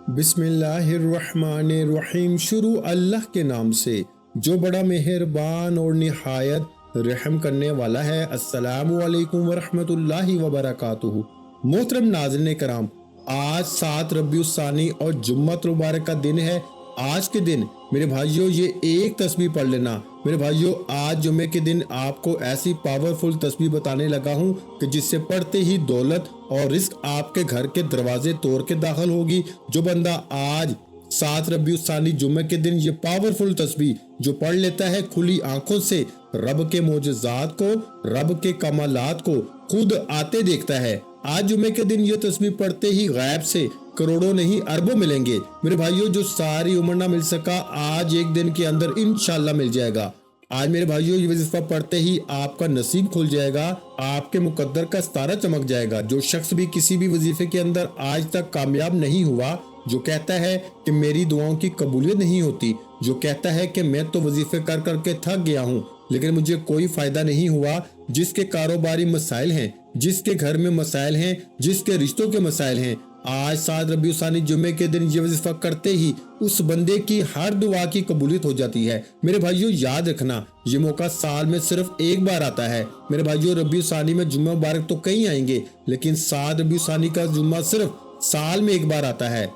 बिस्मिल्लाहिर्रहमानिर्रहीम। शुरू अल्लाह के नाम से जो बड़ा मेहरबान और निहायत रहम करने वाला है। अस्सलामु अलैकुम वरहमतुल्लाहि वबरकातुहू। मोहतरम नाज़रीन कराम, आज 7 रबीउल सानी और जुम्मत मुबारक का दिन है। आज के दिन मेरे भाइयों ये एक तस्बीह पढ़ लेना। मेरे भाइयों, आज जुम्मे के दिन आपको ऐसी पावरफुल तस्बीह बताने लगा हूँ कि जिससे पढ़ते ही दौलत और रिस्क आपके घर के दरवाजे तोड़ के दाखिल होगी। जो बंदा आज 7 रबीउल सानी जुम्मे के दिन ये पावरफुल तस्बीह जो पढ़ लेता है, खुली आंखों से रब के मोजज़ात को, रब के कमालात को खुद आते देखता है। आज जुम्मे के दिन ये तस्बीह पढ़ते ही गैब से करोड़ों नहीं अरबों मिलेंगे। मेरे भाइयों, जो सारी उम्र ना मिल सका, आज एक दिन के अंदर इंशाल्लाह मिल जाएगा। आज मेरे भाइयों ये वजीफा पढ़ते ही आपका नसीब खुल जाएगा, आपके मुकद्दर का सितारा चमक जाएगा। जो शख्स भी किसी भी वजीफे के अंदर आज तक कामयाब नहीं हुआ, जो कहता है कि मेरी दुआओं की कबूलियत नहीं होती, जो कहता है कि मैं तो वजीफे कर करके थक गया हूँ लेकिन मुझे कोई फायदा नहीं हुआ, जिसके कारोबारी मसाइल हैं, जिसके घर में मसाइल हैं, जिसके रिश्तों के मसाइल हैं, आज 7 रबीउल सानी जुम्मे के दिन ये वजीफा करते ही उस बंदे की हर दुआ की कबूलियत हो जाती है। मेरे भाइयों याद रखना, ये मौका साल में सिर्फ एक बार आता है। मेरे भाइयों, रबीउल सानी में जुम्मा मुबारक तो कई आएंगे लेकिन 7 रबीउल सानी का जुम्मा सिर्फ साल में एक बार आता है।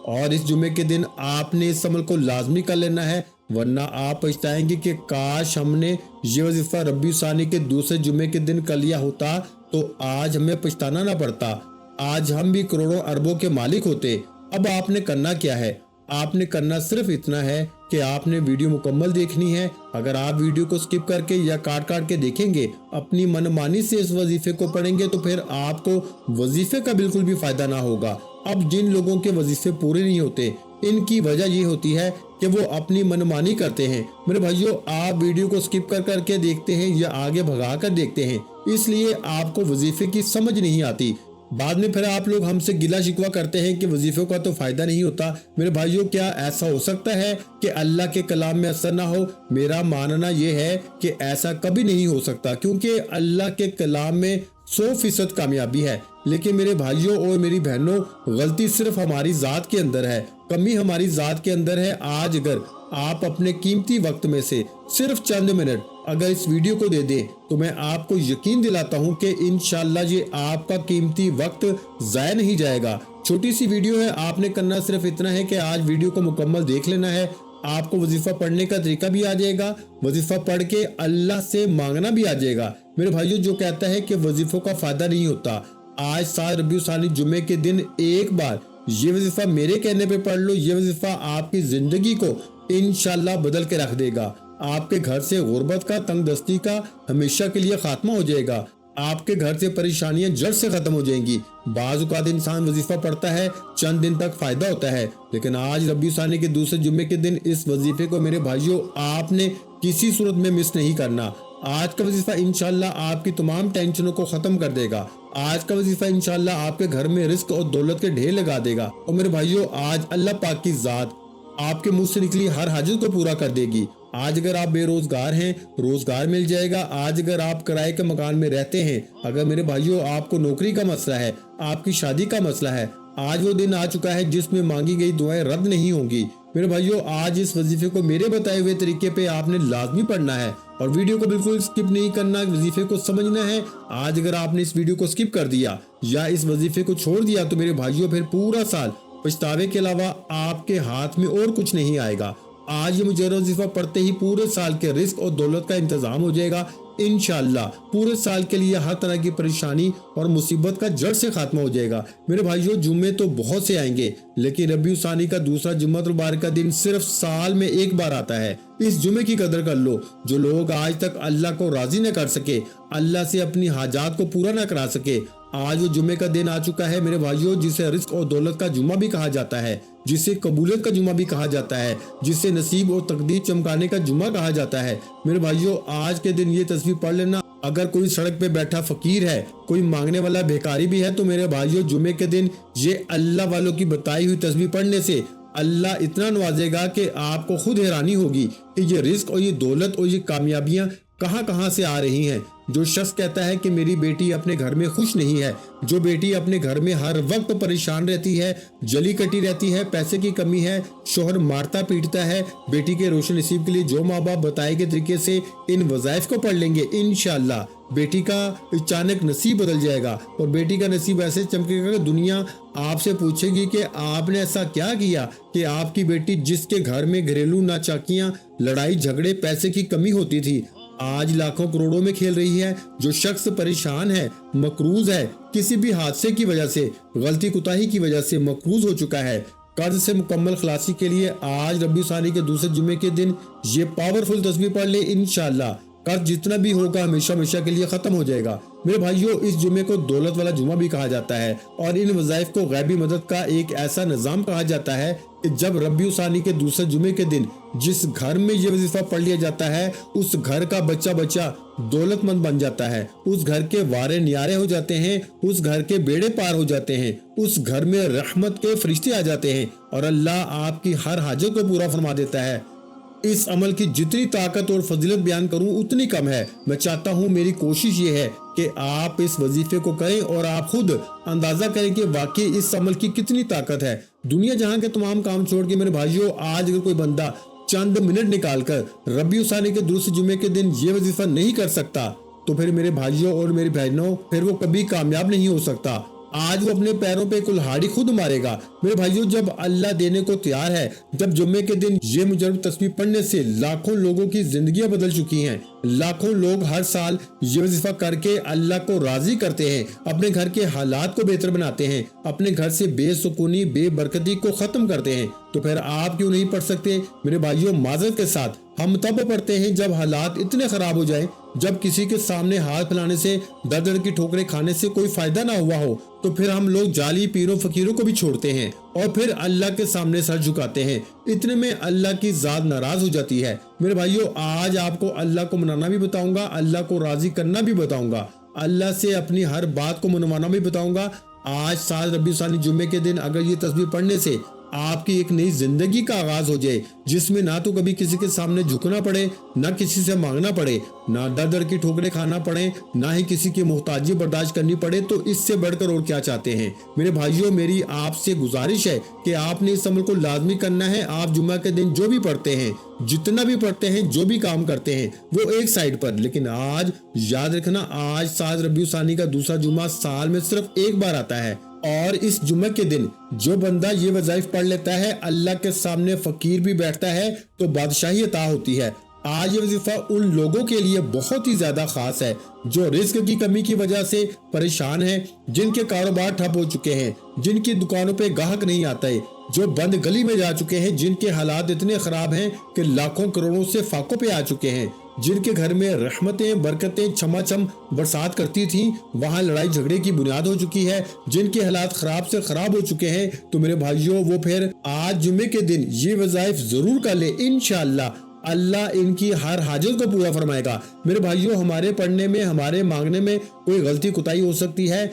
और इस जुम्मे के दिन आपने इस अमल को लाजमी कर लेना है, वरना आप पछताएंगे कि काश हमने ये वजीफा रबीउल सानी के दूसरे जुम्मे के दिन कर लिया होता तो आज हमें पछताना ना पड़ता, आज हम भी करोड़ों अरबों के मालिक होते। अब आपने करना क्या है? आपने करना सिर्फ इतना है कि आपने वीडियो मुकम्मल देखनी है। अगर आप वीडियो को स्किप करके या काट काट के देखेंगे, अपनी मनमानी से इस वजीफे को पढ़ेंगे तो फिर आपको वजीफे का बिल्कुल भी फायदा ना होगा। अब जिन लोगों के वजीफे पूरे नहीं होते, इनकी वजह ये होती है कि वो अपनी मनमानी करते हैं। मेरे भाइयों, आप वीडियो को स्किप कर करके देखते हैं या आगे भगा कर देखते हैं, इसलिए आपको वजीफे की समझ नहीं आती। बाद में फिर आप लोग हमसे गिला शिकवा करते हैं कि वजीफों का तो फायदा नहीं होता। मेरे भाइयों, क्या ऐसा हो सकता है कि अल्लाह के कलाम में असर ना हो? मेरा मानना यह है कि ऐसा कभी नहीं हो सकता, क्योंकि अल्लाह के कलाम में 100% कामयाबी है। लेकिन मेरे भाइयों और मेरी बहनों, गलती सिर्फ हमारी जात के अंदर है, कमी हमारी जात के अंदर है। आज अगर आप अपने कीमती वक्त में से सिर्फ चंद मिनट अगर इस वीडियो को दे दें तो मैं आपको यकीन दिलाता हूं कि इंशाल्लाह ये आपका कीमती वक्त जाया नहीं जाएगा। छोटी सी वीडियो है, आपने करना सिर्फ इतना है कि आज वीडियो को मुकम्मल देख लेना है। आपको वजीफा पढ़ने का तरीका भी आ जाएगा, वजीफा पढ़ के अल्लाह से मांगना भी आ जाएगा। मेरे भाइयों, जो कहता है कि वजीफों का फायदा नहीं होता, आज 7 रबीउल सानी जुम्मे के दिन एक बार ये वजीफा मेरे कहने पे पढ़ लो। ये वजीफा आपकी जिंदगी को इंशाल्लाह बदल के रख देगा। आपके घर से गुर्बत का, तंगदस्ती का हमेशा के लिए खात्मा हो जाएगा। आपके घर से परेशानियां जड़ से खत्म हो जाएंगी। बाज़ औक़ात इंसान वजीफा पढ़ता है, चंद दिन तक फायदा होता है, लेकिन आज रबीउल सानी के दूसरे जुम्मे के दिन इस वजीफे को मेरे भाइयों आपने किसी सूरत में मिस नहीं करना। आज का वजीफा इंशाल्लाह आपकी तमाम टेंशनों को खत्म कर देगा। आज का वजीफा इंशाल्लाह आपके घर में रिस्क और दौलत के ढेर लगा देगा। और मेरे भाइयों, आज अल्लाह पाक की जात आपके मुंह से निकली हर हाजत को पूरा कर देगी। आज अगर आप बेरोजगार हैं, रोजगार मिल जाएगा। आज अगर आप किराए के मकान में रहते हैं, अगर मेरे भाइयों आपको नौकरी का मसला है, आपकी शादी का मसला है, आज वो दिन आ चुका है जिसमें मांगी गई दुआएं रद्द नहीं होंगी। मेरे भाइयों, आज इस वजीफे को मेरे बताए हुए तरीके पे आपने लाजमी पढ़ना है और वीडियो को बिल्कुल स्किप नहीं करना, वजीफे को समझना है। आज अगर आपने इस वीडियो को स्किप कर दिया या इस वजीफे को छोड़ दिया तो मेरे भाइयों फिर पूरा साल पछतावे के अलावा आपके हाथ में और कुछ नहीं आएगा। आज ये मुजर्रद वजीफा पढ़ते ही पूरे साल के रिस्क और दौलत का इंतजाम हो जाएगा। इंशाल्लाह पूरे साल के लिए हर तरह की परेशानी और मुसीबत का जड़ से खात्मा हो जाएगा। मेरे भाइयों, जुम्मे तो बहुत से आएंगे लेकिन रबीउल सानी का दूसरा जुम्मत मुबारक का दिन सिर्फ साल में एक बार आता है। इस जुम्मे की कदर कर लो। जो लोग आज तक अल्लाह को राजी न कर सके, अल्लाह से अपनी हाजात को पूरा न करा सके, आज वो जुम्मे का दिन आ चुका है मेरे भाइयों, जिसे रिस्क और दौलत का जुम्मा भी कहा जाता है, जिसे कबूलियत का जुम्मा भी कहा जाता है, जिसे नसीब और तकदीर चमकाने का जुम्मा कहा जाता है। मेरे भाइयों, आज के दिन ये तस्बीह पढ़ लेना। अगर कोई सड़क पे बैठा फकीर है, कोई मांगने वाला भिखारी भी है, तो मेरे भाइयों जुम्मे के दिन ये अल्लाह वालों की बताई हुई तस्बीह पढ़ने से अल्लाह इतना नवाजेगा कि आपको खुद हैरानी होगी कि ये रिस्क और ये दौलत और ये कामयाबियां कहां कहां से आ रही हैं। जो शख्स कहता है कि मेरी बेटी अपने घर में खुश नहीं है, जो बेटी अपने घर में हर वक्त परेशान रहती है, जली कटी रहती है, पैसे की कमी है, शोहर मारता पीटता है, बेटी के रोशन नसीब के लिए जो माँ बाप बताए गए तरीके से इन वज़ाइफ को पढ़ लेंगे, इंशाअल्लाह बेटी का अचानक नसीब बदल जाएगा और बेटी का नसीब ऐसे चमकेगा कि दुनिया आपसे पूछेगी कि आपने ऐसा क्या किया कि आपकी बेटी जिसके घर में घरेलू नाचाकियां, लड़ाई झगड़े, पैसे की कमी होती थी, आज लाखों करोड़ों में खेल रही है। जो शख्स परेशान है, मकरूज है, किसी भी हादसे की वजह से, गलती कुताही की वजह से मकरूज हो चुका है, कर्ज से मुकम्मल खलासी के लिए आज रबी सानी के दूसरे जुमे के दिन ये पावरफुल तस्बीह पढ़ ले, इंशाअल्लाह कर्ज जितना भी होगा हमेशा हमेशा के लिए खत्म हो जाएगा। मेरे भाइयों, इस जुमे को दौलत वाला जुमा भी कहा जाता है और इन वज़ाइफ को गैबी मदद का एक ऐसा निज़ाम कहा जाता है कि जब रबी सानी के दूसरे जुमे के दिन जिस घर में ये वजीफा पढ़ लिया जाता है, उस घर का बच्चा बच्चा दौलतमंद बन जाता है, उस घर के वारे न्यारे हो जाते हैं, उस घर के बेड़े पार हो जाते हैं, उस घर में रहमत के फरिश्ते आ जाते हैं और अल्लाह आपकी हर हाजत को पूरा फरमा देता है। इस अमल की जितनी ताकत और फजीलत बयान करूं उतनी कम है। मैं चाहता हूं, मेरी कोशिश ये है कि आप इस वजीफे को करें और आप खुद अंदाजा करें कि वाकई इस अमल की कितनी ताकत है। दुनिया जहां के तमाम काम छोड़ के मेरे भाइयों, आज अगर कोई बंदा चंद मिनट निकालकर रबी सानी के दूसरे जुमे के दिन ये वजीफा नहीं कर सकता तो फिर मेरे भाइयों और मेरी बहनों, फिर वो कभी कामयाब नहीं हो सकता। आज वो अपने पैरों पे कुल्हाड़ी खुद मारेगा। मेरे भाइयों, जब अल्लाह देने को तैयार है, जब जुम्मे के दिन ये मुजर्रब तस्बीह पढ़ने से लाखों लोगों की जिंदगियां बदल चुकी हैं, लाखों लोग हर साल ये वजीफा करके अल्लाह को राजी करते हैं, अपने घर के हालात को बेहतर बनाते हैं, अपने घर से बेसुकूनी बेबरकती को खत्म करते हैं, तो फिर आप क्यों नहीं पढ़ सकते? मेरे भाइयों, माजरत के साथ हम तब पढ़ते हैं जब हालात इतने खराब हो जाएं, जब किसी के सामने हाथ फैलाने से, दर दर की ठोकरें खाने से कोई फायदा ना हुआ हो, तो फिर हम लोग जाली पीरों फकीरों को भी छोड़ते हैं और फिर अल्लाह के सामने सर झुकाते हैं। इतने में अल्लाह की जात नाराज हो जाती है। मेरे भाइयों, आज आपको अल्लाह को मनाना भी बताऊंगा, अल्लाह को राजी करना भी बताऊंगा, अल्लाह से अपनी हर बात को मनवाना भी बताऊंगा। आज 7 रबी सानी जुम्मे के दिन अगर ये तस्बीह पढ़ने से आपकी एक नई जिंदगी का आगाज हो जाए, जिसमें ना तो कभी किसी के सामने झुकना पड़े, ना किसी से मांगना पड़े, ना दर दर की ठोकरें खाना पड़े, ना ही किसी की मोहताजी बर्दाश्त करनी पड़े, तो इससे बढ़कर और क्या चाहते हैं? मेरे भाइयों, मेरी आपसे गुजारिश है कि आपने इस अमल को लाजमी करना है। आप जुम्मा के दिन जो भी पढ़ते हैं, जितना भी पढ़ते हैं, जो भी काम करते हैं, वो एक साइड पर, लेकिन आज याद रखना, आज 7 रबी सानी का दूसरा जुम्मा साल में सिर्फ एक बार आता है और इस जुम्मे के दिन जो बंदा ये वज़ाइफ पढ़ लेता है, अल्लाह के सामने फकीर भी बैठता है तो बादशाही अता होती है। आज ये वजीफा उन लोगों के लिए बहुत ही ज्यादा खास है जो रिस्क की कमी की वजह से परेशान हैं, जिनके कारोबार ठप हो चुके हैं, जिनकी दुकानों पे गाहक नहीं आता है, जो बंद गली में जा चुके हैं, जिनके हालात इतने खराब हैं कि लाखों करोड़ों से फाकों पे आ चुके हैं, जिनके घर में रहमतें बरकतें छमाछम बरसात करती थी, वहाँ लड़ाई झगड़े की बुनियाद हो चुकी है, जिनके हालात खराब से खराब हो चुके हैं, तो मेरे भाइयों, वो फिर आज जुम्मे के दिन ये वज़ाइफ जरूर कर ले। इंशाअल्लाह अल्लाह इनकी हर हाजत को पूरा फरमाएगा। मेरे भाइयों, हमारे पढ़ने में, हमारे मांगने में कोई गलती कुताही हो सकती है,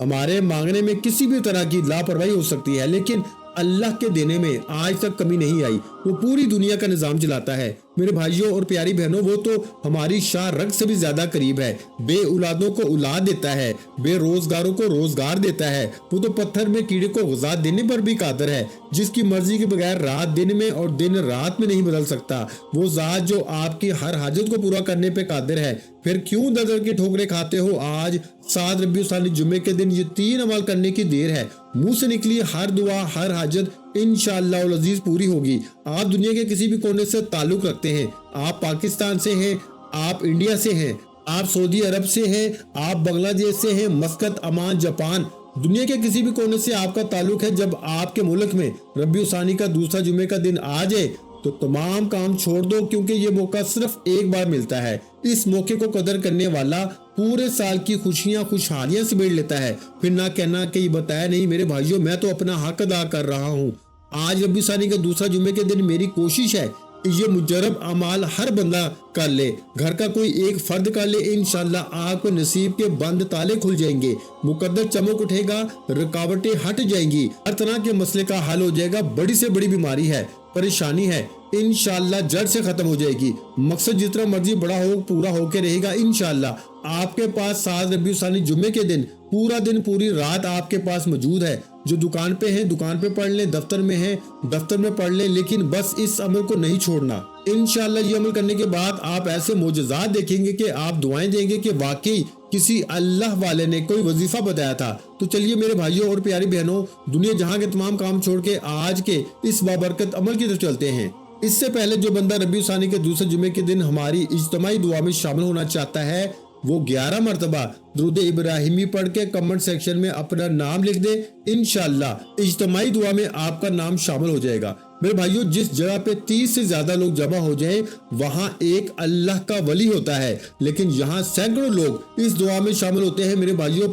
हमारे मांगने में किसी भी तरह की लापरवाही हो सकती है, लेकिन अल्लाह के देने में आज तक कमी नहीं आई। वो पूरी दुनिया का निजाम चलाता है। मेरे भाइयों और प्यारी बहनों, वो तो हमारी शाह रग से भी ज्यादा करीब है। बे औलादों को औलाद देता है, बेरोजगारों को रोजगार देता है। वो तो पत्थर में कीड़े को ग़िज़ा देने पर भी कादिर है, जिसकी मर्जी के बगैर रात दिन में और दिन रात में नहीं बदल सकता। वो ज़ात जो आपकी हर हाजत को पूरा करने पे कादिर है। फिर क्यों दर की ठोकरें खाते हो? आज 7 रबी सानी जुम्मे के दिन ये 3 अमल करने की देर है। मुंह से निकली हर दुआ, हर हाजत इंशाअल्लाह उल अज़ीज़ पूरी होगी। आप दुनिया के किसी भी कोने से ताल्लुक रखते हैं, आप पाकिस्तान से हैं, आप इंडिया से हैं, आप सऊदी अरब से हैं, आप बांग्लादेश से हैं, मस्कत, अमान, जापान, दुनिया के किसी भी कोने से आपका ताल्लुक है, जब आपके मुल्क में रबी सानी का दूसरा जुम्मे का दिन आ जाए तो तमाम काम छोड़ दो, क्योंकि ये मौका सिर्फ एक बार मिलता है। इस मौके को कदर करने वाला पूरे साल की खुशियां खुशहालियां समेट लेता है। फिर ना कहना कि ये बताया नहीं। मेरे भाइयों, मैं तो अपना हक अदा कर रहा हूँ। आज रबी सानी का दूसरा जुम्मे के दिन मेरी कोशिश है ये मुजरब अमाल हर बंदा कर ले, घर का कोई एक फर्द कर ले। इंशाअल्लाह आपके नसीब के बंद ताले खुल जाएंगे, मुकद्दर चमक उठेगा, रुकावटें हट जाएंगी, हर तरह के मसले का हल हो जाएगा। बड़ी से बड़ी बीमारी है, परेशानी है, इंशाअल्लाह जड़ से खत्म हो जाएगी। मकसद जितना मर्जी बड़ा हो, पूरा होके रहेगा इंशाअल्लाह। آپ کے پاس 7 ربیع الثانی جمعے کے دن پورا دن پوری رات آپ کے پاس موجود ہے۔ جو دکان پہ ہیں دکان پہ پڑھ لیں، دفتر میں ہیں دفتر میں پڑھ لیں، لیکن بس اس عمل کو نہیں چھوڑنا۔ انشاءاللہ یہ عمل کرنے کے بعد آپ ایسے معجزات دیکھیں گے کہ آپ دعائیں دیں گے کہ واقعی کسی اللہ والے نے کوئی وظیفہ بتایا تھا۔ تو چلیے میرے بھائیوں اور پیاری بہنوں، دنیا جہاں کے تمام کام چھوڑ کے آج کے اس بابرکت عمل کی طرف چلتے ہیں۔ اس سے پہلے جو بندہ ربیع الثانی کے دوسرے جمعے کے دن ہماری اجتماعی دعا میں شامل ہونا چاہتا ہے، وہ 11 مرتبہ درود ابراہیمی پڑھ کے کمنٹ سیکشن میں اپنا نام لکھ دے۔ انشاءاللہ اجتماعی دعا میں آپ کا نام شامل ہو جائے گا۔ میرے بھائیوں، جس جگہ پہ 30 سے زیادہ لوگ جمع ہو جائیں وہاں ایک اللہ کا ولی ہوتا ہے، لیکن یہاں سینکڑوں لوگ اس دعا میں شامل ہوتے ہیں۔ میرے بھائیوں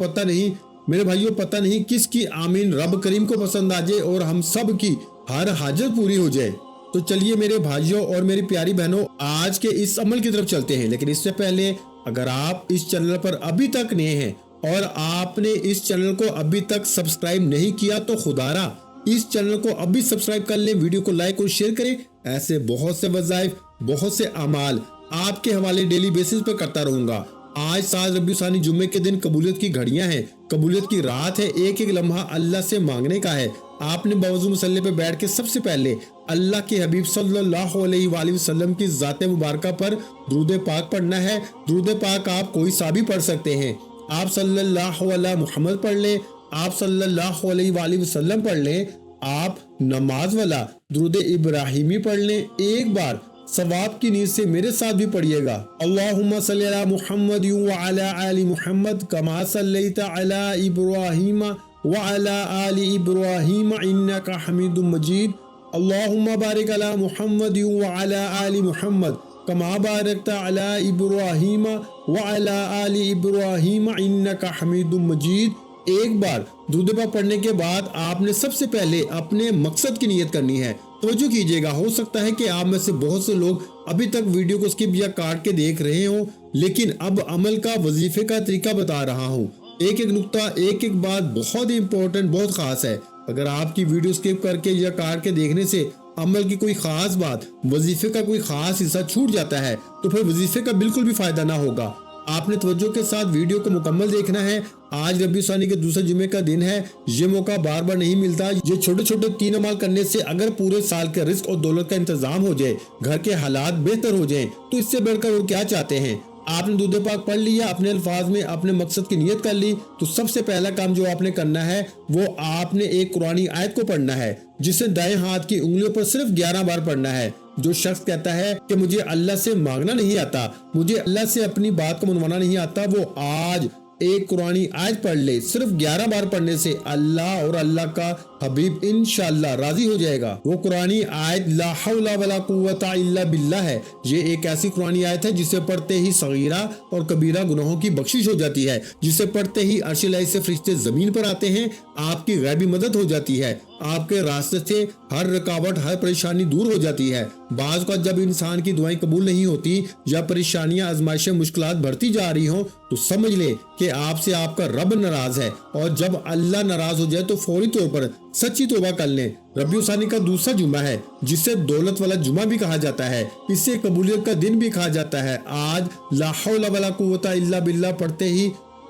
پتہ نہیں کس کی آمین رب کریم کو پسند آ جائے اور ہم سب کی ہر حاجت پوری ہو جائے۔ تو چلیے میرے بھائیوں اور میری پیاری بہنوں، آج کے اس عمل کی طرف چلتے ہیں۔ لیکن اس سے پہلے اگر آپ اس چینل پر ابھی تک نئے ہیں اور آپ نے اس چینل کو ابھی تک سبسکرائب نہیں کیا تو خدارا اس چینل کو ابھی سبسکرائب کر لیں، ویڈیو کو لائک اور شیئر کریں۔ ایسے بہت سے وظائف، بہت سے اعمال آپ کے حوالے ڈیلی بیسس پہ کرتا رہوں گا۔ آج 7 ربیع الثانی جمعے کے دن قبولیت کی گھڑیاں ہیں، قبولیت کی رات ہے، ایک ایک لمحہ اللہ سے مانگنے کا ہے۔ آپ نے باوضو مصلی پہ بیٹھ کے سب سے پہلے اللہ کے حبیب صلی اللہ علیہ وآلہ وسلم کی ذات مبارکہ پر درود پاک پڑھنا ہے۔ درود پاک آپ کوئی سا بھی پڑھ سکتے ہیں۔ آپ صلی اللہ علیہ محمد پڑھ لیں، آپ صلی اللہ علیہ وآلہ وسلم پڑھ لیں، آپ نماز والا درود ابراہیمی پڑھ لیں۔ ایک بار ثواب کی نیت سے میرے ساتھ بھی پڑھیے گا۔ اللہم صلی علی محمد وعلی آل محمد کما صلیت علی ابراہیم وعلی آل ابراہیم انک حمید مجید۔ اللہم بارک علی محمد وعلی آل محمد کما بارکت علی ابراہیم وعلی آل ابراہیم انک حمید مجید۔ ایک بار درود پاک پڑھنے کے بعد آپ نے سب سے پہلے اپنے مقصد کی نیت کرنی ہے۔ توجہ کیجئے گا، ہو سکتا ہے کہ آپ میں سے بہت سے لوگ ابھی تک ویڈیو کو سکپ یا کاٹ کے دیکھ رہے ہوں، لیکن اب عمل کا وظیفے کا طریقہ بتا رہا ہوں۔ ایک ایک نقطہ، ایک ایک بات بہت ہی امپورٹنٹ، بہت خاص ہے۔ اگر آپ کی ویڈیو سکپ کر کے یا کاٹ کے دیکھنے سے عمل کی کوئی خاص بات، وظیفے کا کوئی خاص حصہ چھوٹ جاتا ہے تو پھر وظیفے کا بالکل بھی فائدہ نہ ہوگا۔ آپ نے توجہ کے ساتھ ویڈیو کو مکمل دیکھنا ہے۔ آج ربیع الثانی کے دوسرے جمعے کا دن ہے، یہ موقع بار بار نہیں ملتا۔ یہ چھوٹے چھوٹے 3 عمل کرنے سے اگر پورے سال کے رزق اور دولت کا انتظام ہو جائے، گھر کے حالات بہتر ہو جائیں، تو اس سے بڑھ کر اور کیا چاہتے ہیں۔ آپ نے درود پاک پڑھ لیا، اپنے الفاظ میں اپنے مقصد کی نیت کر لی، تو سب سے پہلا کام جو آپ نے کرنا ہے وہ آپ نے ایک قرآنی آیت کو پڑھنا ہے، جسے دائیں ہاتھ کی انگلیوں پر صرف 11 بار پڑھنا ہے۔ جو شخص کہتا ہے کہ مجھے اللہ سے مانگنا نہیں آتا، مجھے اللہ سے اپنی بات کو منوانا نہیں آتا، وہ آج ایک قرآنی آیت پڑھ لے۔ صرف 11 بار پڑھنے سے اللہ اور اللہ کا حبیب انشاءاللہ راضی ہو جائے گا۔ وہ قرآنی آیت لا حول ولا قوت الا باللہ ہے۔ یہ ایک ایسی قرآنی آیت ہے جسے پڑھتے ہی صغیرہ اور کبیرہ گناہوں کی بخشش ہو جاتی ہے، جسے پڑھتے ہی عرش الہی سے فرشتے زمین پر آتے ہیں، آپ کی غیبی مدد ہو جاتی ہے، آپ کے راستے سے ہر رکاوٹ، ہر پریشانی دور ہو جاتی ہے۔ بعض کا جب انسان کی دعائیں قبول نہیں ہوتی یا پریشانیاں، آزمائشیں، مشکلات بڑھتی جا رہی ہوں، تو سمجھ لے کہ آپ سے آپ کا رب ناراض ہے، اور جب اللہ ناراض ہو جائے تو فوری طور پر سچی توبہ کر لیں۔ ربیع الثانی کا دوسرا جمعہ ہے، جسے دولت والا جمعہ بھی کہا جاتا ہے، اسے قبولیت کا دن بھی کہا جاتا ہے۔ آج لا حول ولا قوت الا باللہ پڑھتے ہی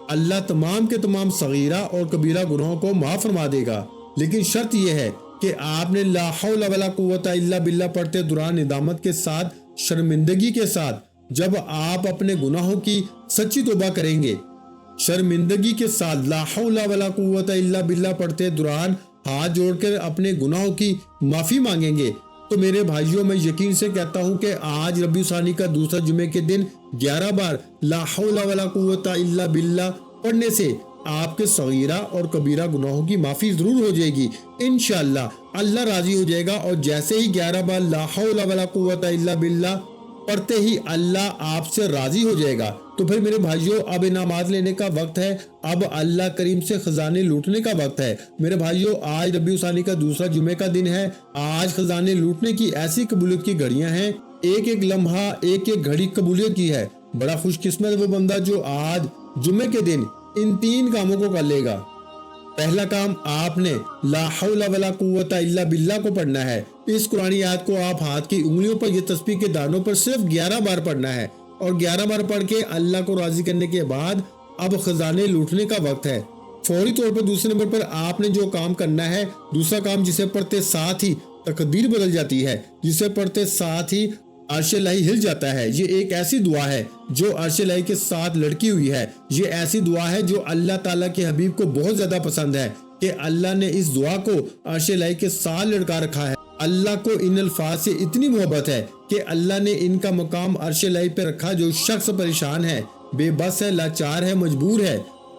اللہ تمام کے تمام صغیرہ اور کبیرہ گناہوں کو معاف فرما دے گا، لیکن شرط یہ ہے کہ آپ نے لا حول ولا قوت الا باللہ پڑھتے دوران ندامت کے ساتھ، شرمندگی کے ساتھ، جب آپ اپنے گناہوں کی سچی توبہ کریں گے، شرمندگی کے ساتھ لا حول ولا قوت الا باللہ پڑھتے دوران ہاتھ جوڑ کر اپنے گناہوں کی معافی مانگیں گے، تو میرے بھائیوں میں یقین سے کہتا ہوں کہ آج ربیع الثانی کا دوسرا جمعے کے دن 11 بار لا حول ولا قوت الا باللہ پڑھنے سے آپ کے صغیرہ اور کبیرہ گناہوں کی معافی ضرور ہو جائے گی۔ انشاءاللہ اللہ راضی ہو جائے گا، اور جیسے ہی 11 بار لا حول ولا قوت الا باللہ پڑھتے ہی اللہ آپ سے راضی ہو جائے گا۔ تو پھر میرے بھائیوں، اب انعامات لینے کا وقت ہے، اب اللہ کریم سے خزانے لوٹنے کا وقت ہے۔ میرے بھائیوں، آج ربیع الثانی کا دوسرا جمعے کا دن ہے۔ آج خزانے لوٹنے کی ایسی قبولیت کی گھڑیاں ہیں، ایک ایک لمحہ، ایک ایک گھڑی قبولیت کی ہے۔ بڑا خوش قسمت ہے وہ بندہ جو آج جمعے کے دن ان 3 کاموں کو کر لے گا۔ پہلا کام، آپ نے لا حول ولا قوت الا باللہ کو پڑھنا ہے۔ اس قرآنی آیت کو آپ ہاتھ کی انگلیوں پر، یہ تسبیح کے دانوں پر صرف 11 بار پڑھنا ہے۔ اور 11 بار پڑھ کے اللہ کو راضی کرنے کے بعد اب خزانے لوٹنے کا وقت ہے۔ فوری طور پر دوسرے نمبر پر آپ نے جو کام کرنا ہے، دوسرا کام جسے پڑھتے ساتھ ہی تقدیر بدل جاتی ہے، جسے پڑھتے ساتھ ہی عرش الہی ہل جاتا ہے، یہ ایک ایسی دعا ہے جو عرش الہی کے ساتھ لڑکی ہوئی ہے۔ یہ ایسی دعا ہے جو اللہ تعالیٰ کے حبیب کو بہت زیادہ پسند ہے کہ اللہ نے اس دعا کو عرش الہی کے ساتھ لڑکا رکھا ہے۔ اللہ کو ان الفاظ سے اتنی محبت ہے کہ اللہ نے ان کا مقام عرش الہی پہ رکھا۔ جو شخص پریشان ہے، بے بس ہے، لاچار ہے، مجبور ہے،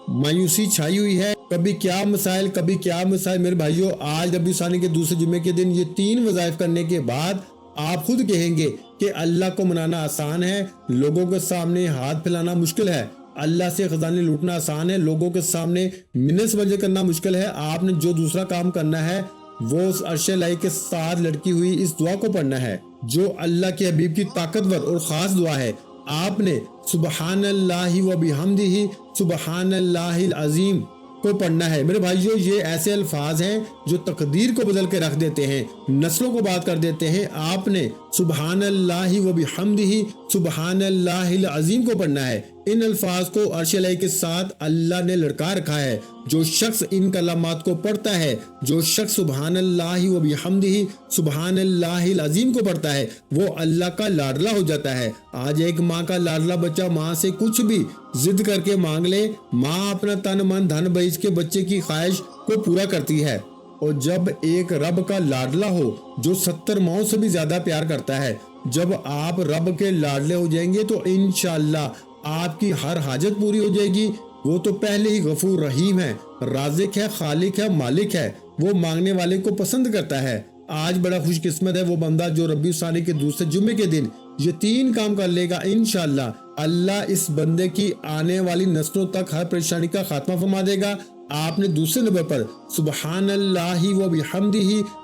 مایوسی چھائی ہوئی ہے، کبھی کیا مسائل کبھی کیا مسائل۔ میرے بھائیوں، آج ربیع ثانی کے دوسرے جمعے کے دن یہ 3 وظائف کرنے کے بعد آپ خود کہیں گے کہ اللہ کو منانا آسان ہے، لوگوں کے سامنے ہاتھ پھیلانا مشکل ہے۔ اللہ سے خزانے لوٹنا آسان ہے، لوگوں کے سامنے منت سمجھ کرنا مشکل ہے۔ آپ نے جو دوسرا کام کرنا ہے وہ اس عرش الہی کے ساتھ لڑکی ہوئی اس دعا کو پڑھنا ہے، جو اللہ کے حبیب کی طاقتور اور خاص دعا ہے۔ آپ نے سبحان اللہ و بحمدہ سبحان اللہ العظیم کو پڑھنا ہے۔ میرے بھائیوں، یہ ایسے الفاظ ہیں جو تقدیر کو بدل کے رکھ دیتے ہیں، نسلوں کو بات کر دیتے ہیں۔ آپ نے سبحان اللہ و بحمدہ سبحان اللہ العظیم کو پڑھنا ہے۔ ان الفاظ کو عرش الہی کے ساتھ اللہ نے لڑکا رکھا ہے۔ جو شخص ان کلمات کو پڑھتا ہے، جو شخص سبحان اللہ و بحمدہ سبحان اللہ العظیم کو پڑھتا ہے، وہ اللہ کا لاڈلا ہو جاتا ہے۔ آج ایک ماں کا لاڈلا بچہ ماں سے کچھ بھی ضد کر کے مانگ لے، ماں اپنا تن من دھن بیچ کے بچے کی خواہش کو پورا کرتی ہے۔ اور جب ایک رب کا لاڈلا ہو جو 70 ماؤں سے بھی زیادہ پیار کرتا ہے، جب آپ رب کے لاڈلے ہو جائیں گے تو انشاءاللہ آپ کی ہر حاجت پوری ہو جائے گی۔ وہ تو پہلے ہی غفور رحیم ہے، رازق ہے، خالق ہے، مالک ہے، وہ مانگنے والے کو پسند کرتا ہے۔ آج بڑا خوش قسمت ہے وہ بندہ جو ربیع ثانی کے دوسرے جمعے کے دن یہ 3 کام کر لے گا۔ انشاءاللہ اللہ اس بندے کی آنے والی نسلوں تک ہر پریشانی کا خاتمہ فرما دے گا۔ آپ نے دوسرے نمبر پر سبحان اللہ و بحمدہ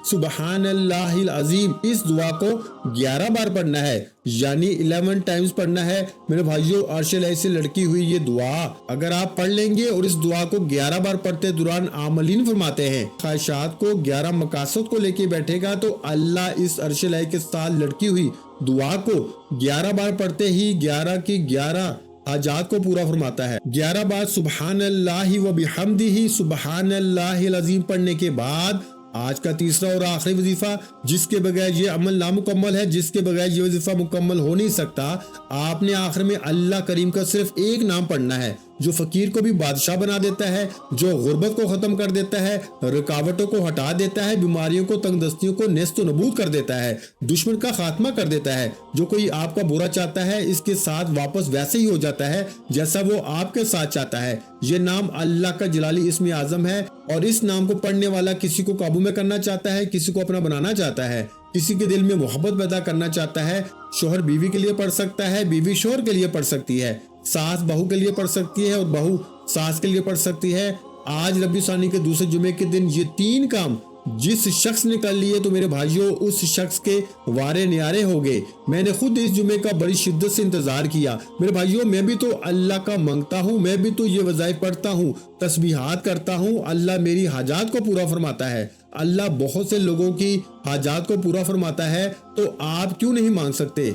سبحان اللہ العظیم اس دعا کو 11 بار پڑھنا ہے، یعنی 11 ٹائمز پڑھنا ہے۔ میرے بھائیوں، عرش الہی سے لڑکی ہوئی یہ دعا اگر آپ پڑھ لیں گے اور اس دعا کو 11 بار پڑھتے دوران عاملین فرماتے ہیں خواہشات کو 11 مقاصد کو لے کے بیٹھے گا، تو اللہ اس عرش الہی کے ساتھ لڑکی ہوئی دعا کو 11 بار پڑھتے ہی 11 کی 11 حاجات کو پورا فرماتا ہے۔ 11 بار سبحان اللہ و بحمدہ سبحان اللہ العظیم پڑھنے کے بعد آج کا تیسرا اور آخری وظیفہ، جس کے بغیر یہ عمل نامکمل ہے، جس کے بغیر یہ وظیفہ مکمل ہو نہیں سکتا، آپ نے آخر میں اللہ کریم کا صرف ایک نام پڑھنا ہے، جو فقیر کو بھی بادشاہ بنا دیتا ہے، جو غربت کو ختم کر دیتا ہے، رکاوٹوں کو ہٹا دیتا ہے، بیماریوں کو تنگ دستیوں کو نیست و نبود کر دیتا ہے، دشمن کا خاتمہ کر دیتا ہے۔ جو کوئی آپ کا برا چاہتا ہے اس کے ساتھ واپس ویسے ہی ہو جاتا ہے جیسا وہ آپ کے ساتھ چاہتا ہے۔ یہ نام اللہ کا جلالی اسم اعظم ہے، اور اس نام کو پڑھنے والا کسی کو قابو میں کرنا چاہتا ہے، کسی کو اپنا بنانا چاہتا ہے، کسی کے دل میں محبت پیدا کرنا چاہتا ہے۔ شوہر بیوی کے لیے پڑھ سکتا ہے، بیوی شوہر کے لیے پڑھ سکتی ہے، ساس بہو کے لیے پڑھ سکتی ہے، اور بہو ساس کے لیے پڑھ سکتی ہے۔ آج ربیع ثانی کے دوسرے جمعے کے دن یہ 3 کام جس شخص نے کر لیے تو میرے بھائیوں اس شخص کے وارے نیارے ہو گئے۔ میں نے خود اس جمعے کا بڑی شدت سے انتظار کیا۔ میرے بھائیوں، میں بھی تو اللہ کا منگتا ہوں، میں بھی تو یہ وظائف پڑھتا ہوں، تسبیحات کرتا ہوں، اللہ میری حاجات کو پورا فرماتا ہے۔ اللہ بہت سے لوگوں کی حاجات کو پورا فرماتا ہے، تو آپ کیوں نہیں مانگ سکتے؟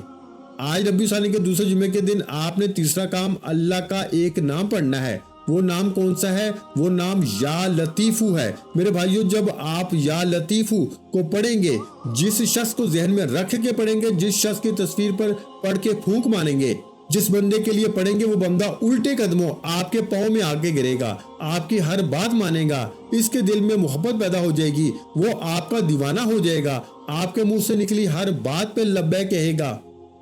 آج ربیع ثانی کے دوسرے جمعے کے دن آپ نے تیسرا کام اللہ کا ایک نام پڑھنا ہے۔ وہ نام کون سا ہے؟ وہ نام یا لطیفو ہے۔ میرے بھائیوں، جب آپ یا لطیفو کو پڑھیں گے، جس شخص کو ذہن میں رکھ کے پڑھیں گے، جس شخص کی تصویر پر پڑھ کے پھونک ماریں گے، جس بندے کے لیے پڑھیں گے، وہ بندہ الٹے قدموں آپ کے پاؤں میں آگے گرے گا، آپ کی ہر بات مانے گا، اس کے دل میں محبت پیدا ہو جائے گی، وہ آپ کا دیوانہ ہو جائے گا، آپ کے منہ سے نکلی ہر بات پہ لبیک کہے گا۔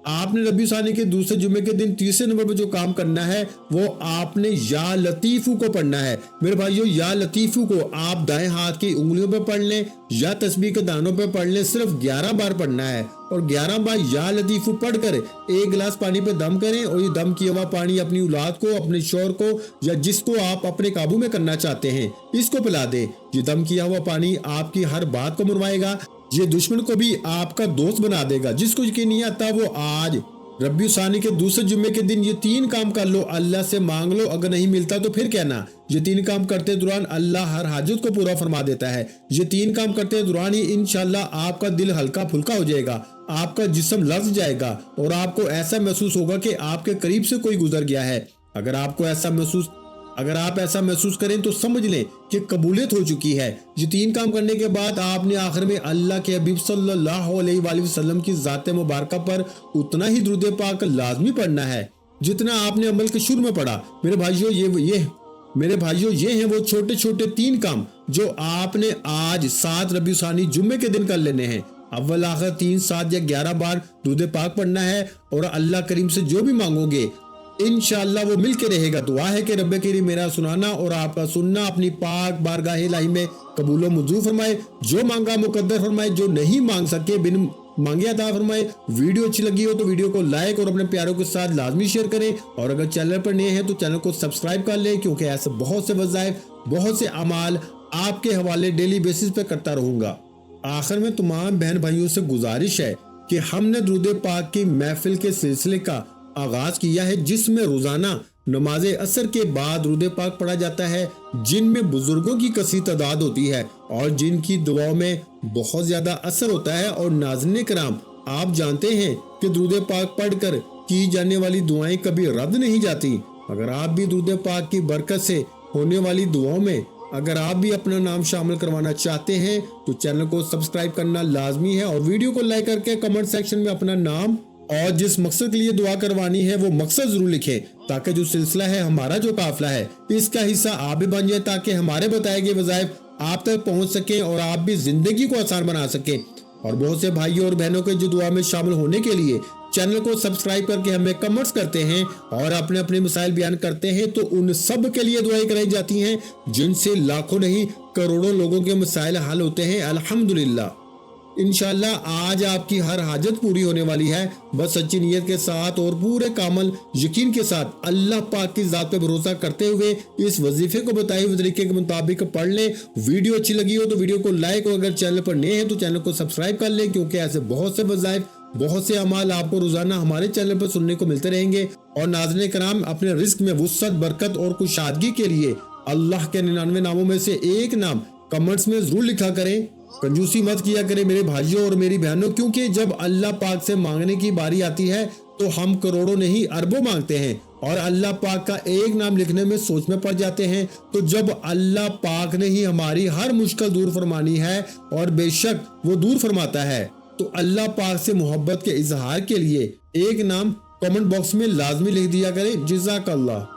آپ نے ربیع ثانی کے دوسرے جمعے کے دن تیسرے نمبر پہ جو کام کرنا ہے وہ آپ نے یا لطیفو کو پڑھنا ہے۔ میرے بھائیوں، یا لطیفو کو آپ دائیں ہاتھ کی انگلیوں پہ پڑھ لیں یا تسبیح کے دانوں پہ پڑھ لیں، صرف 11 بار پڑھنا ہے، اور 11 بار یا لطیفو پڑھ کر 1 گلاس پانی پہ دم کریں، اور یہ دم کیا ہوا پانی اپنی اولاد کو، اپنے شوہر کو، یا جس کو آپ اپنے قابو میں کرنا چاہتے ہیں اس کو پلا دیں۔ یہ دم کیا ہوا پانی آپ کی ہر بات کو منوائے گا، یہ دشمن کو بھی آپ کا دوست بنا دے گا۔ جس کو یقین نہیں آتا وہ آج रबी सानी के दूसरे जुम्मे के दिन ये 3 काम कर लो, अल्लाह से मांग लो, अगर नहीं मिलता तो फिर कहना। ये 3 काम करते दौरान अल्लाह हर हाजत को पूरा फरमा देता है। ये 3 काम करते दौरान ही इंशाल्लाह आपका दिल हल्का फुल्का हो जाएगा, आपका जिस्म लर्ज जाएगा और आपको ऐसा महसूस होगा कि आपके करीब से कोई गुजर गया है। अगर आप ऐसा महसूस करें तो समझ लें कि कबूलियत हो चुकी है। ये 3 काम करने के बाद आपने आखिर में अल्लाह के हबीब सल्लल्लाहु अलैहि वसल्लम की ज़ात मुबारक पर उतना ही दुरूद पाक लाजमी पढ़ना है जितना आपने अमल के शुरू में पढ़ा। मेरे भाइयों ये हैं वो छोटे छोटे 3 काम जो आपने आज 7 रबी सानी जुम्मे के दिन कर लेने हैं। अव्वल आखिर 3, 7 या 11 बार दुरूद पाक पढ़ना है और अल्लाह करीम से जो भी मांगोगे इंशाअल्लाह वो मिल के रहेगा। दुआ है कि रब करीम मेरा सुनाना और आपका सुनना अपनी पाक बारगाह इलाही में कबूल मंजूर फरमाए। जो मांगा मुकद्दर फरमाए, जो नहीं मांग सके बिन मांगे अता फरमाए। वीडियो अच्छी लगी हो तो वीडियो को लाइक और अपने प्यारों के साथ लाजमी शेयर करें और अगर चैनल पर नए हैं तो चैनल को सब्सक्राइब कर लें, क्योंकि ऐसे बहुत से वज़ाइफ, बहुत से अमाल आपके हवाले डेली बेसिस पे करता रहूंगा। आखिर में तमाम बहन भाइयों से गुजारिश है कि हमने दुरूद पाक की महफिल के सिलसिले का आगाज किया है, जिसमें रोजाना नमाज असर के बाद दुरूद पाक पढ़ा जाता है, जिनमें बुजुर्गों की कसी तादाद होती है और जिनकी दुआओं में बहुत ज्यादा असर होता है। और नाज़रीन कराम, आप जानते हैं कि दुरूद पाक पढ़कर की जाने वाली दुआएं कभी रद्द नहीं जाती। अगर आप भी दुरूद पाक की बरकत से होने वाली दुआओं में अगर आप भी अपना नाम शामिल करवाना चाहते हैं तो चैनल को सब्सक्राइब करना लाजमी है और वीडियो को लाइक करके कमेंट सेक्शन में अपना नाम और जिस मकसद के लिए दुआ करवानी है वो मकसद जरूर लिखें, ताकि जो सिलसिला है, हमारा जो काफिला है, इसका हिस्सा आप भी बन जाए, ताकि हमारे बताए गए वज़ाइफ आप तक पहुंच सके और आप भी जिंदगी को आसान बना सके। और बहुत से भाइयों और बहनों के जो दुआ में शामिल होने के लिए चैनल को सब्सक्राइब करके हमें कमेंट्स करते हैं और अपने अपने मसाइल बयान करते हैं, तो उन सब के लिए दुआएं कराई जाती हैं जिनसे लाखों नहीं करोड़ों लोगों के मसाइल हल होते हैं अल्हम्दुलिल्लाह। इंशाल्लाह आज आपकी हर हाजत पूरी होने वाली है। बस सच्ची नीयत के साथ और पूरे कामल यकीन के साथ अल्लाह पाक की ज़ात पे भरोसा करते हुए इस वजीफे को बताए हुए तरीके के मुताबिक पढ़ लें। वीडियो अच्छी लगी हो तो वीडियो को लाइक और अगर चैनल पर नए हैं तो चैनल को सब्सक्राइब कर लें, क्योंकि ऐसे बहुत से वज़ाइफ, बहुत से अमाल आपको रोजाना हमारे चैनल पर सुनने को मिलते रहेंगे। और नाज़रीन कराम, अपने रिस्क में वुसअत, बरकत और कुशादगी के लिए अल्लाह के 99 नामों में से एक नाम कमेंट्स में जरूर लिखा करें। कंजूसी मत किया करें मेरे भाइयों और मेरी बहनों, क्योंकि जब अल्लाह पाक से मांगने की बारी आती है तो हम करोड़ों नहीं अरबों मांगते हैं और अल्लाह पाक का एक नाम लिखने में सोच में पड़ जाते हैं। तो जब अल्लाह पाक ने ही हमारी हर मुश्किल दूर फरमानी है और बेशक वो दूर फरमाता है, तो अल्लाह पाक से मोहब्बत के इजहार के लिए एक नाम कमेंट बॉक्स में लाजमी लिख दिया करें। जज़ाकल्लाह।